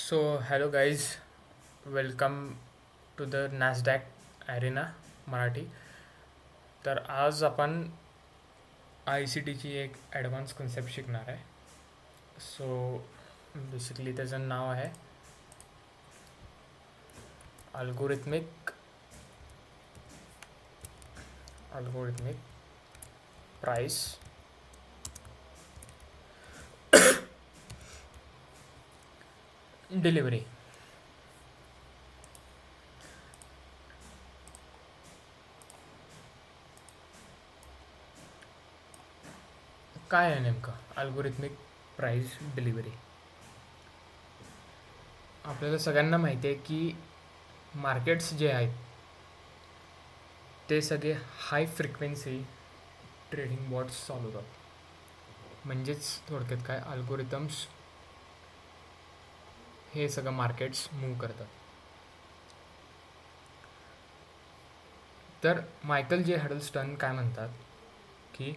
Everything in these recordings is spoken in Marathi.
So hello guys, welcome to the Nasdaq arena Marathi. तर आज आपण आय सी टीची एक ॲडव्हान्स कन्सेप्ट शिकणार आहे. सो बेसिकली त्याचं नाव आहे अल्गोरिथमिक अल्गोरिथमिक प्राइस डिलिव्हरी. काय आहे नेमकं अल्गोरिथमिक प्राइस डिलिव्हरी? आपल्याला सगळ्यांना माहिती आहे की मार्केट्स जे आहेत ते सगळे हाय फ्रिक्वेन्सी ट्रेडिंग बॉट्स चालवतात. म्हणजेच थोडक्यात काय, अल्गोरिथम्स हे सगळं मार्केट्स मूव्ह करतात. तर मायकल जे हडलस्टन काय म्हणतात की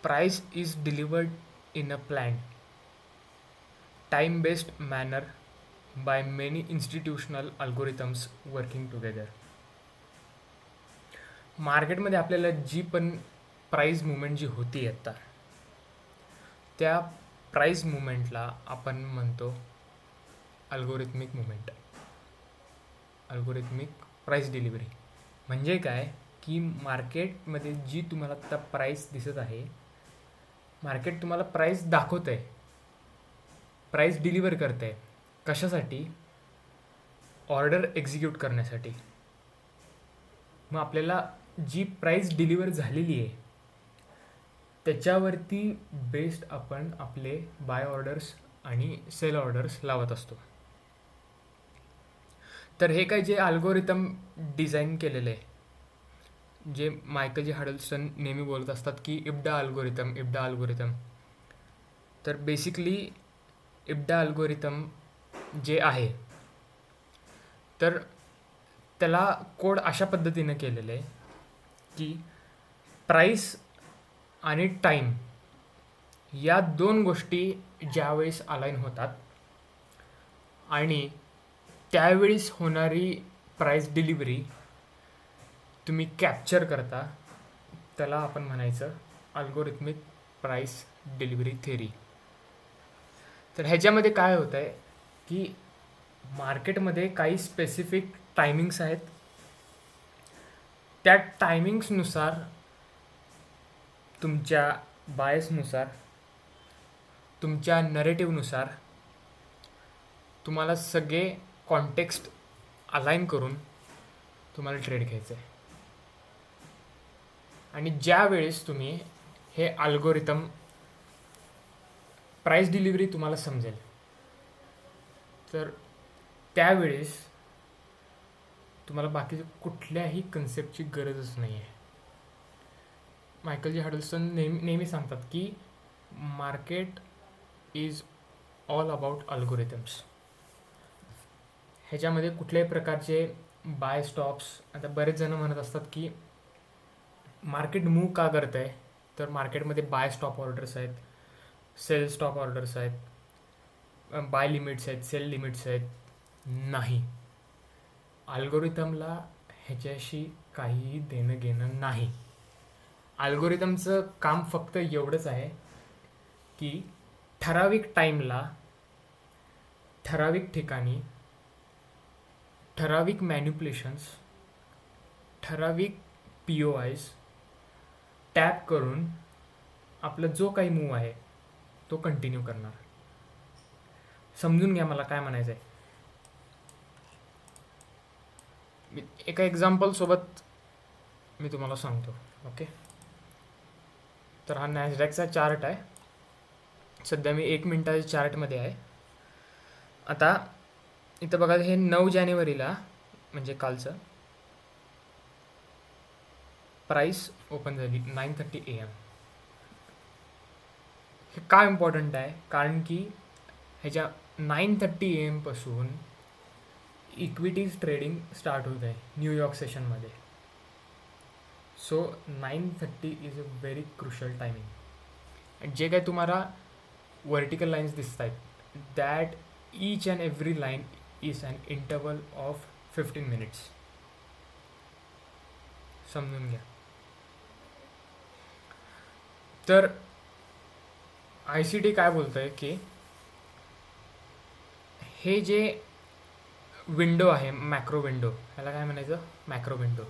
price is delivered in a planned time based manner by many institutional algorithms working together. मार्केटमध्ये आपल्याला जी पण प्राइस मुवमेंट जी होती आता, त्या प्राइस मुवमेंटला आपण म्हणतो algorithmic movement, algorithmic price delivery. म्हणजे काय की मार्केटमध्ये जी तुम्हाला आता प्राइस दिसत आहे, मार्केट तुम्हाला प्राइस दाखवत आहे, प्राइस डिलिव्हर करत आहे. कशासाठी? ऑर्डर एक्झिक्यूट करण्यासाठी. मग आपल्याला जी प्राइस डिलिव्हर झालेली आहे त्याच्यावरती बेस्ड आपण आपले बाय ऑर्डर्स आणि सेल ऑर्डर्स लावत असतो. तर हे काय जे अल्गोरिथम डिझाईन केलेलं आहे, जे मायकल जे हडलस्टन नेहमी बोलत असतात की इब्डा अल्गोरिथम. तर बेसिकली इब्डा अल्गोरिथम जे आहे, तर त्याला कोड अशा पद्धतीनं केलेलं आहे की प्राइस आणि टाईम या दोन गोष्टी ज्यावेळेस अलाईन होतात आणि त्यावेळेस होणारी प्राइस डिलिव्हरी तुम्ही कॅप्चर करता, त्याला आपण म्हणायचं अल्गोरिथमिक प्राइस डिलिव्हरी थेरी. तर ह्याच्यामध्ये काय होतं आहे की मार्केटमध्ये काही स्पेसिफिक टायमिंग्स आहेत. त्या टायमिंग्सनुसार, तुमच्या बायसनुसार, तुमच्या नरेटिव्हनुसार तुम्हाला सगळे कॉन्टेक्स्ट अलाईन करून तुम्हाला ट्रेड घ्यायचं आहे. आणि ज्या वेळेस तुम्ही हे अल्गोरिथम प्राइस डिलिव्हरी तुम्हाला समजेल, तर त्यावेळेस तुम्हाला बाकीच्या कुठल्याही कन्सेप्टची गरजच नाही आहे. मायकल जे हडलस्टन नेहमी सांगतात की market is all about algorithms. ह्याच्यामध्ये कुठल्याही प्रकारचे बाय स्टॉप्स, आता बरेच जण म्हणत असतात की मार्केट मूव्ह का करत आहे, तर मार्केटमध्ये बाय स्टॉप ऑर्डर्स आहेत, सेल स्टॉप ऑर्डर्स आहेत, बाय लिमिट्स आहेत, सेल लिमिट्स आहेत. नाही, अल्गोरिथमला ह्याच्याशी काहीही देणं घेणं नाही. अल्गोरिथमचं काम फक्त एवढंच आहे की ठराविक टाईमला, ठराविक ठिकाणी, ठराविक मॅन्युप्युलेशन्स, ठराविक पी ओ आयज टॅप करून आपला जो काही मूव आहे तो कंटिन्यू करणार. समजून घ्या मला काय म्हणायचं आहे. एका एक्झाम्पलसोबत मी तुम्हाला सांगतो. ओके, तर हा नॅसडॅकचा चार्ट आहे. सध्या मी 1 मिनिटाच्या चार्टमध्ये आहे. आता इथं बघा, हे 9 जानेवारीला म्हणजे कालचं प्राइस ओपन झाली 9:30 AM. हे का इम्पॉर्टंट आहे? कारण की ह्याच्या 9:30 AM पासून इक्विटीज ट्रेडिंग स्टार्ट होत आहे न्यूयॉर्क सेशनमध्ये. So 9:30 is a very crucial timing. जे काय तुम्हाला वर्टिकल लाईन्स दिसत आहेत, that each and every line is an interval of 15 minutes. समजून घ्या. तर ICT काय बोलतंय की हे जे विंडो आहे, मॅक्रो विंडो, ह्याला काय म्हणायचं, macro window.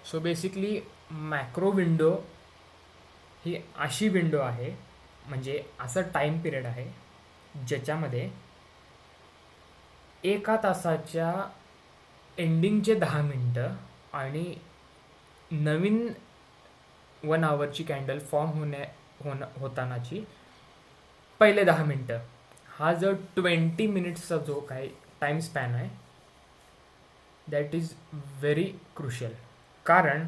So basically macro window ही अशी विंडो आहे, म्हणजे असं टाईम पिरियड आहे ज्याच्यामध्ये एका तासाच्या एंडिंगचे 10 मिनटं आणि नवीन 1 आवरची कॅन्डल फॉर्म होतानाची पहिले 10 मिनटं, हा जो 20 मिनिट्सचा जो काही टाईम स्पॅन आहे, दॅट इज व्हेरी क्रुशियल. कारण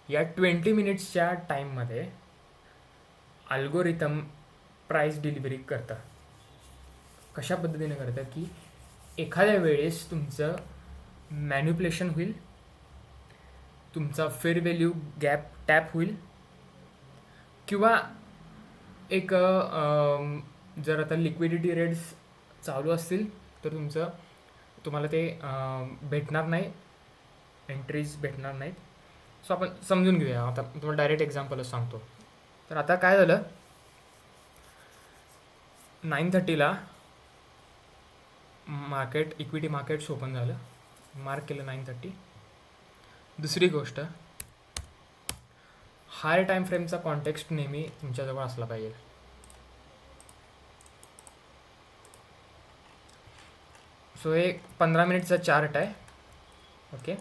या 20 मिनिट्सच्या टाईममध्ये अल्गोरिथम प्राईस डिलिव्हरी करतं. कशा पद्धतीने करतं की एखाद्या वेळेस तुमचं मॅन्युप्युलेशन होईल, तुमचा फेअर व्हॅल्यू गॅप टॅप होईल, किंवा एक जर आता लिक्विडिटी रेट्स चालू असतील तर तुम्हाला ते भेटणार नाही, एंट्रीज भेटणार नाहीत. सो आपण समजून घेऊया. आता तुम्हाला डायरेक्ट एक्झाम्पलच सांगतो. तर आता काय झालं, 9:30ला इक्विटी मार्केट्स ओपन झालं, मार्क केलं 9:30. दुसरी गोष्ट, हायर टाईम फ्रेमचा कॉन्टेक्स्ट नेहमी तुमच्याजवळ असला पाहिजे. सो हे 15 मिनिटचा चार्ट आहे. ओके,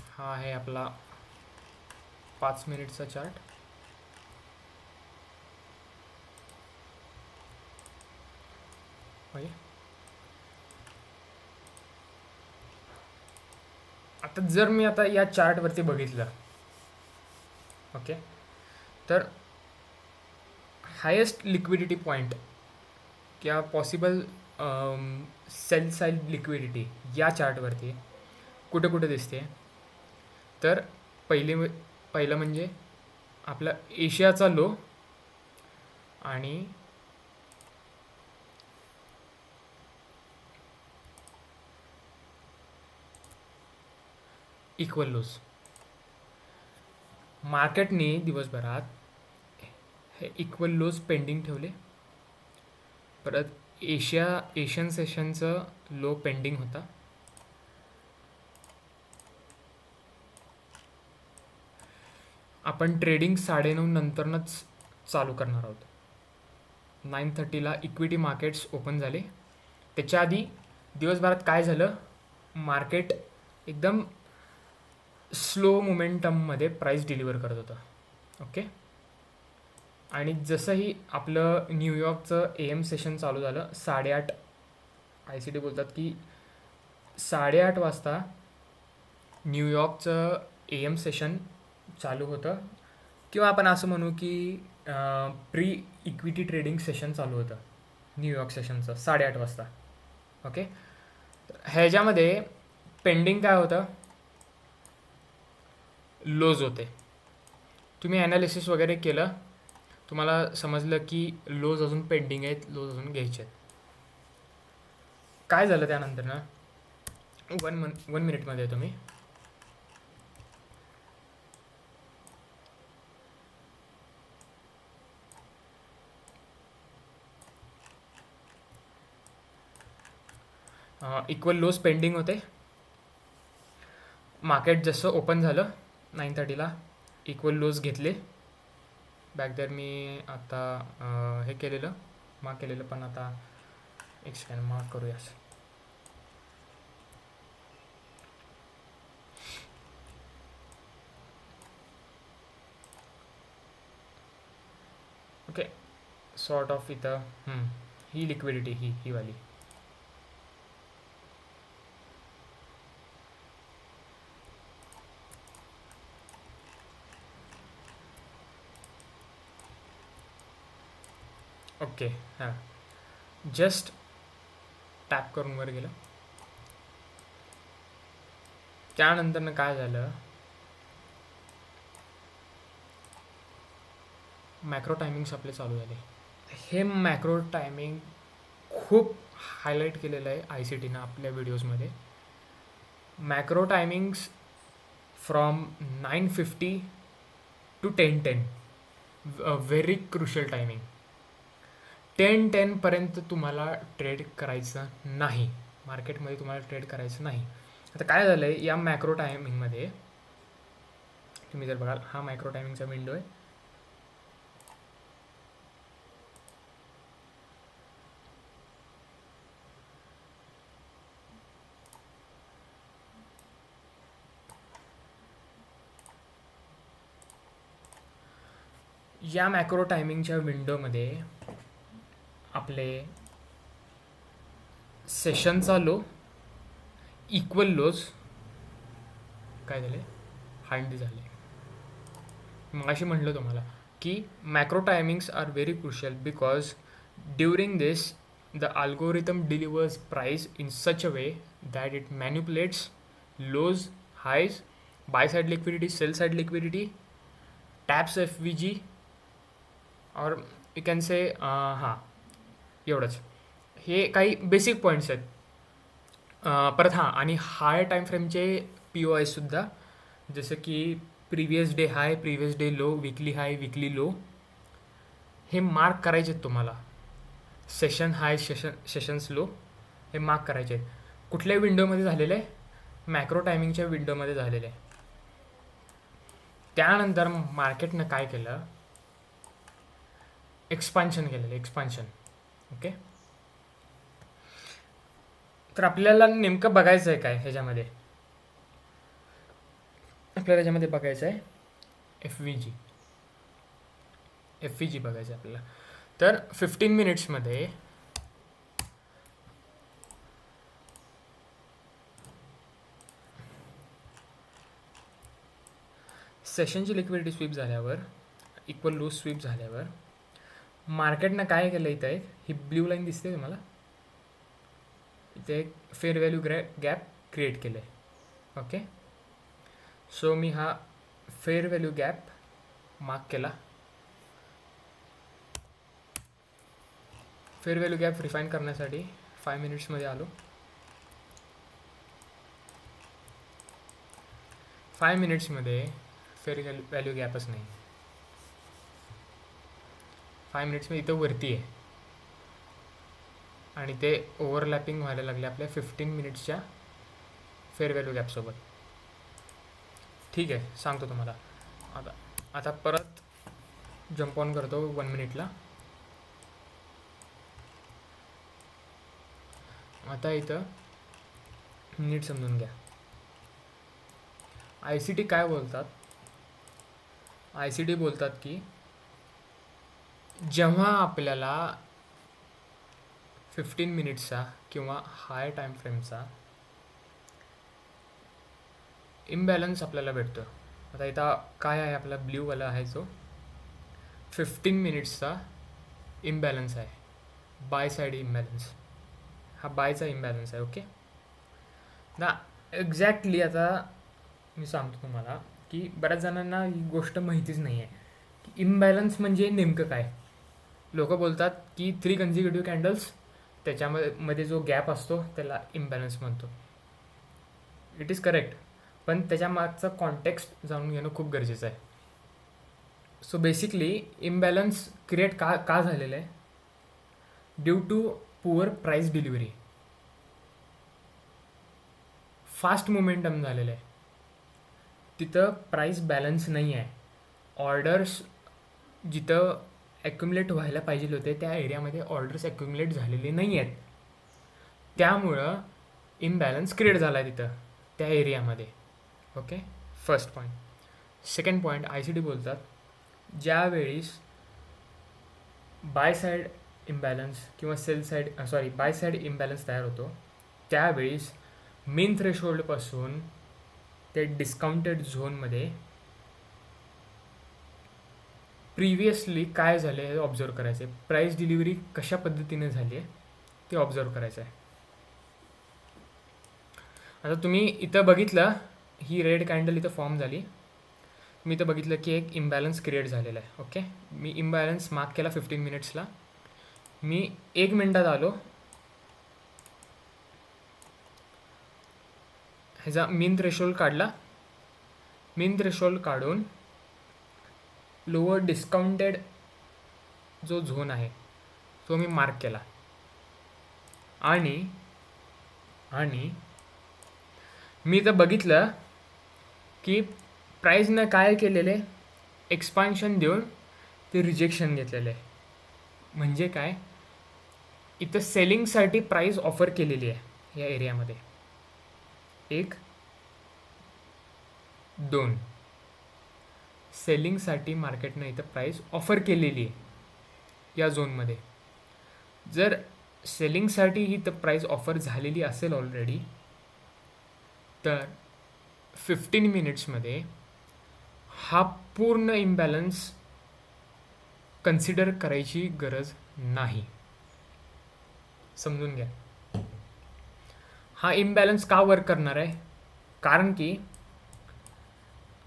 हा आहे आपला 5 मिनिटचा चार्ट. ओके, आता जर मी आता या चार्टवरती बघितलं, ओके, तर हायेस्ट लिक्विडिटी पॉईंट किंवा पॉसिबल सेल साईड लिक्विडिटी या चार्टवरती कुठे कुठे दिसते, तर पहिलं म्हणजे आपला एशियाचा लो आणि इक्वल लोज. मार्केटने दिवसभरात हे इक्वल लोज पेंडिंग ठेवले. परत एशियन सेशनचं लो पेंडिंग होता. आपण ट्रेडिंग 9:30 नंतरच चालू करणार आहोत. 9:30ला इक्विटी मार्केट्स ओपन झाले. त्याच्या आधी दिवसभरात काय झालं, मार्केट एकदम स्लो मोमेंटममध्ये प्राईस डिलिव्हर करत होतं. ओके, आणि जसंही आपलं न्यूयॉर्कचं AM सेशन चालू झालं 8:30, ICT बोलतात की 8:30 वाजता न्यूयॉर्कचं AM सेशन चालू होतं, किंवा आपण असं म्हणू की प्री इक्विटी ट्रेडिंग सेशन चालू होतं न्यूयॉर्क सेशनचं 8:30 वाजता. ओके, ह्याच्यामध्ये पेंडिंग काय होतं, लोज होते. तुम्ही ॲनालिसिस वगैरे केलं, तुम्हाला समजलं की लोज अजून पेंडिंग आहेत, लोज अजून घ्यायचे आहेत. काय झालं त्यानंतर ना, 1 मिनिटमध्ये तुम्ही इक्वल लोज पेंडिंग होते. मार्केट जसं ओपन झालं 9:30ला इक्वल लोज घेतले. बॅक दर मी आता हे केलेलं, मार्क केलेलं, पण आता एक सेकंड मार्क करूया. ओके, सॉर्ट ऑफ इथं ही लिक्विडिटी ही वाली. ओके, हां, जस्ट टॅप करून वर गेलं. त्यानंतरनं काय झालं, मॅक्रो टायमिंग्स आपले चालू झाले. हे मॅक्रो टायमिंग खूप हायलाईट केलेलं आहे आय सी टीनं आपल्या व्हिडिओजमध्ये. Macro timings from 9:50 to 10:10, very crucial timing. 10:10पर्यंत तुम्हाला ट्रेड करायचं नाही, मार्केटमध्ये तुम्हाला ट्रेड करायचं नाही. आता काय झालं आहे या मॅक्रो टायमिंगमध्ये, तुम्ही जर बघाल हा मॅक्रो टायमिंगचा विंडो आहे. या मॅक्रो टायमिंगच्या विंडोमध्ये आपले सेशनचा लो, इक्वल लोज काय झाले, हांडी झाले. मग अशी म्हटलं तुम्हाला की macro timings are very crucial because during this the algorithm delivers price in such a way that it manipulates lows, highs, buy side liquidity, sell side liquidity, taps FVG और यू कॅन से हां एवढंच. हे काही बेसिक पॉईंट्स आहेत. परत हां, आणि हाय टाईम फ्रेमचे POIसुद्धा, जसं की प्रिवियस डे हाय, प्रिवियस डे लो, विकली हाय, विकली लो, हे मार्क करायचे आहेत तुम्हाला. सेशन हाय, सेशन्स लो हे मार्क करायचे आहेत. कुठल्या विंडोमध्ये झालेलं आहे, मॅक्रो टायमिंगच्या विंडोमध्ये झालेलं आहे. त्यानंतर मार्केटनं काय केलं, एक्सपान्शन केलेलं, एक्सपान्शन. ओके, तर आपल्याला नेमकं बघायचं आहे काय ह्याच्यामध्ये, आपल्याला ह्याच्यामध्ये बघायचं आहे FVG बघायचं आहे आपल्याला. तर 15 मिनिट्समध्ये सेशनची लिक्विडिटी स्वीप झाल्यावर, इक्वल लूज स्वीप झाल्यावर, मार्केटनं काय केलं इथं आहे, ही ब्ल्यू लाईन दिसते तुम्हाला, इथे एक फेअर व्हॅल्यू गॅप क्रिएट केलं आहे. ओके, सो मी हा फेअर व्हॅल्यू गॅप मार्क केला. फेअर व्हॅल्यू गॅप रिफाईन करण्यासाठी 5 मिनिट्समध्ये आलो. 5 मिनिट्समध्ये फेअर व्हॅल्यू गॅपच नाही. 5 मिनिट्समध्ये इथं वरती आहे आणि ते ओव्हरलॅपिंग व्हायला लागले आपल्या 15 मिनिट्सच्या फेअर व्हॅल्यू गॅपसोबत. ठीक आहे, सांगतो तुम्हाला. आता परत जम्प ऑन करतो 1 मिनिटला. आता इथं नीट समजून घ्या, ICT काय बोलतात. ICT बोलतात की जेव्हा आपल्याला 15 मिनिट्सचा किंवा हाय टाईम फ्रेमचा इम्बॅलन्स आपल्याला भेटतो. आता इथं काय आहे, आपला ब्ल्यूवाला आहे जो 15 मिनिट्सचा इम्बॅलन्स आहे, बाय साईड इम्बॅलन्स. हा बायचा इम्बॅलन्स आहे. ओके ना, एक्झॅक्टली. आता मी सांगतो तुम्हाला की बऱ्याच जणांना ही गोष्ट माहितीच नाही आहे की इम्बॅलन्स म्हणजे नेमकं काय. लोक बोलतात की 3 कन्झिक्युटिव्ह कॅन्डल्स त्याच्यामध्ये जो गॅप असतो त्याला इम्बॅलन्स म्हणतो. इट इज करेक्ट, पण त्याच्या मागचा कॉन्टेक्स्ट जाणून घेणं खूप गरजेचं आहे. सो बेसिकली इम्बॅलन्स क्रिएट का झालेलं आहे, due to poor price delivery. Fast momentum झालेलं आहे, तिथं प्राईस बॅलन्स नाही आहे. ऑर्डर्स जिथं ॲक्युमुलेट व्हायला पाहिजे होते त्या एरियामध्ये ऑर्डर्स ॲक्युमुलेट झालेले नाही आहेत, त्यामुळं इम्बॅलन्स क्रिएट झाला आहे तिथं त्या एरियामध्ये. Okay, first point. Second point, ICT बोलतात ज्यावेळीस बाय साईड इम्बॅलन्स किंवा बाय साईड इम्बॅलन्स तयार होतो त्यावेळीस मेन थ्रेशोल्डपासून ते डिस्काउंटेड झोनमध्ये प्रिव्हियसली काय झाले हे ऑब्झर्व करायचं आहे. प्राईस डिलिव्हरी कशा पद्धतीने झाली आहे ते ऑब्झर्व करायचं आहे. आता तुम्ही इथं बघितलं, ही रेड कॅन्डल इथं फॉर्म झाली. मी तर बघितलं की एक इम्बॅलन्स क्रिएट झालेला आहे. ओके, मी इम्बॅलन्स मार्क केला 15 मिनिट्सला. मी 1 मिनटात आलो, ह्याचा मीन थ्रेशोल्ड काढला. मीन थ्रेशोल्ड काढून लोअर डिस्काउंटेड जो झोन आहे तो मी मार्क केला. आणि मी तर बघितलं की प्राईजनं काय केलेले, एक्सपान्शन देऊन ते रिजेक्शन घेतलेलं आहे. म्हणजे काय, इथं सेलिंगसाठी प्राईस ऑफर केलेली आहे या एरियामध्ये. 1 2 सेलिंगसाठी मार्केटनं इथं प्राईस ऑफर केलेली आहे या झोनमध्ये. जर सेलिंगसाठी ही तर प्राईस ऑफर झालेली असेल ऑलरेडी, तर 15 मिनिट्समध्ये हा पूर्ण इम्बॅलन्स कन्सिडर करायची गरज नाही. समजून घ्या. हा इम्बॅलन्स का वर्क करणार आहे, कारण की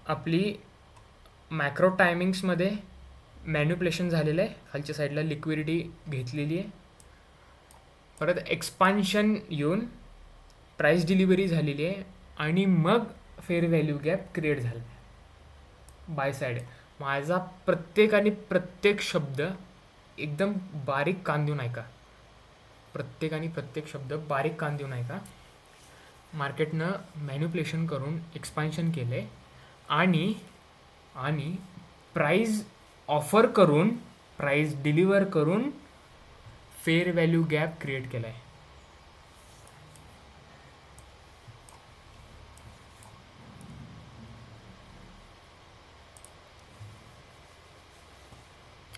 आपली मॅक्रो टायमिंग्समध्ये मॅन्युप्युलेशन झालेलं आहे. खालच्या साईडला लिक्विडिटी घेतलेली आहे. परत एक्सपान्शन येऊन प्राईस डिलिव्हरी झालेली आहे आणि मग फेअर व्हॅल्यू गॅप क्रिएट झाला आहे बाय साईड. माझा प्रत्येक शब्द एकदम बारीक कान देऊन ऐका. प्रत्येक शब्द बारीक कान देऊन ऐका. मार्केटनं मॅन्युप्युलेशन करून एक्सपान्शन केलं आहे आणि प्राईज ऑफर करून, प्राईज डिलिव्हर करून फेअर व्हॅल्यू गॅप क्रिएट केला आहे.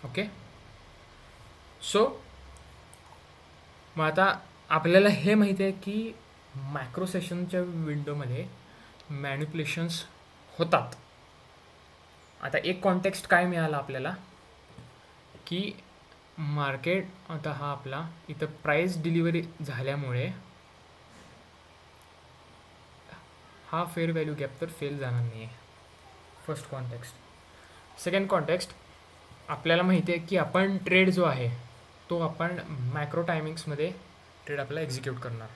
ओके, सो मग आता आपल्याला हे माहिती आहे की मॅक्रो सेशनच्या विंडोमध्ये मॅन्युप्युलेशन्स होतात. आता एक कॉन्टेक्स्ट काय मिळाला आपल्याला की मार्केट आता हा आपला इथं प्राईस डिलिव्हरी झाल्यामुळे हा फेअर व्हॅल्यू गॅप तर फेल जाणार नाही आहे. First context. सेकंड कॉन्टेक्स्ट, आपल्याला माहिती आहे की आपण ट्रेड जो आहे तो आपण मॅक्रो टायमिंग्समध्ये ट्रेड आपल्याला एक्झिक्यूट करणार.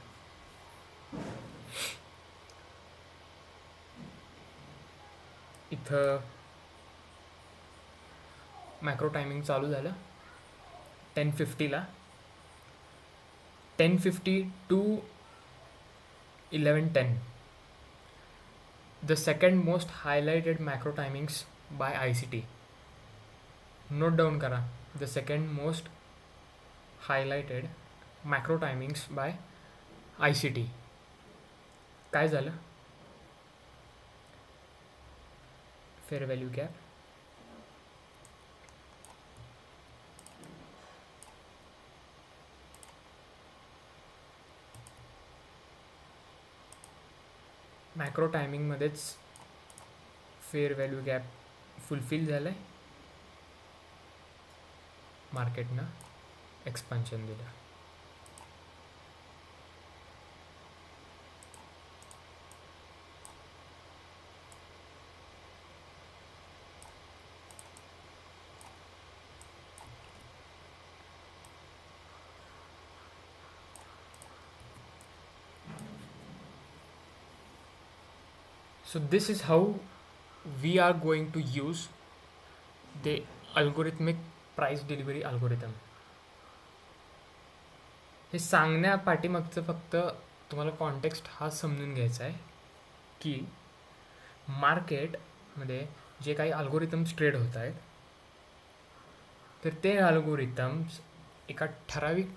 इथं मॅक्रो टायमिंग चालू झालं 10:50ला. 10:50 to 11:10 the second most highlighted macro timings by ICT. Note down करा, the second most highlighted macro timings by ICT. काय झालं, फेअर व्हॅल्यू गॅप मॅक्रो टायमिंगमध्येच फेअर व्हॅल्यू गॅप फुलफिल झालं आहे. मार्केटनं एक्सपान्शन दिलं. So this is how we are going to use the algorithmic price delivery algorithm. हे सांगण्या पाठीमागचं फक्त तुम्हाला कॉन्टेक्स्ट हा समजून घ्यायचा आहे की मार्केटमध्ये जे काही अल्गोरिथम्स ट्रेड होत आहेत तर ते अल्गोरिथम्स एका ठराविक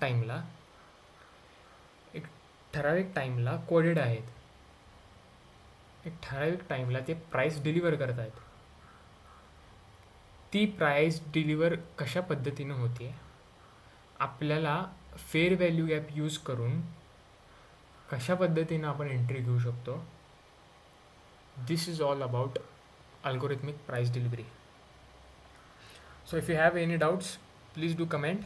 टाईमला कोडेड आहेत. एक ठराविक टाईमला ते प्राईस डिलिव्हर करत आहेत. ती प्राईस डिलिव्हर कशा पद्धतीनं होते, आपल्याला फेअर व्हॅल्यू गॅप यूज करून कशा पद्धतीनं आपण एंट्री घेऊ शकतो. This is all about algorithmic price delivery. So if you have any doubts please do comment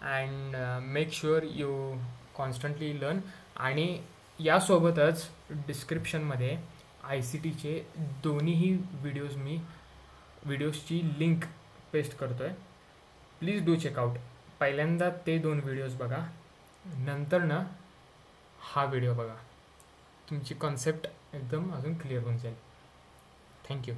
and make sure you constantly learn. आणि यासोबतच डिस्क्रिप्शनमध्ये ICTचे दोन्हीही व्हिडिओजची लिंक पेस्ट करतो आहे. Please do check out. पहिल्यांदा ते 2 व्हिडिओज बघा, नंतर ना हा व्हिडिओ बघा. तुमची कॉन्सेप्ट एकदम अजून क्लिअर होऊन जाईल. थँक्यू.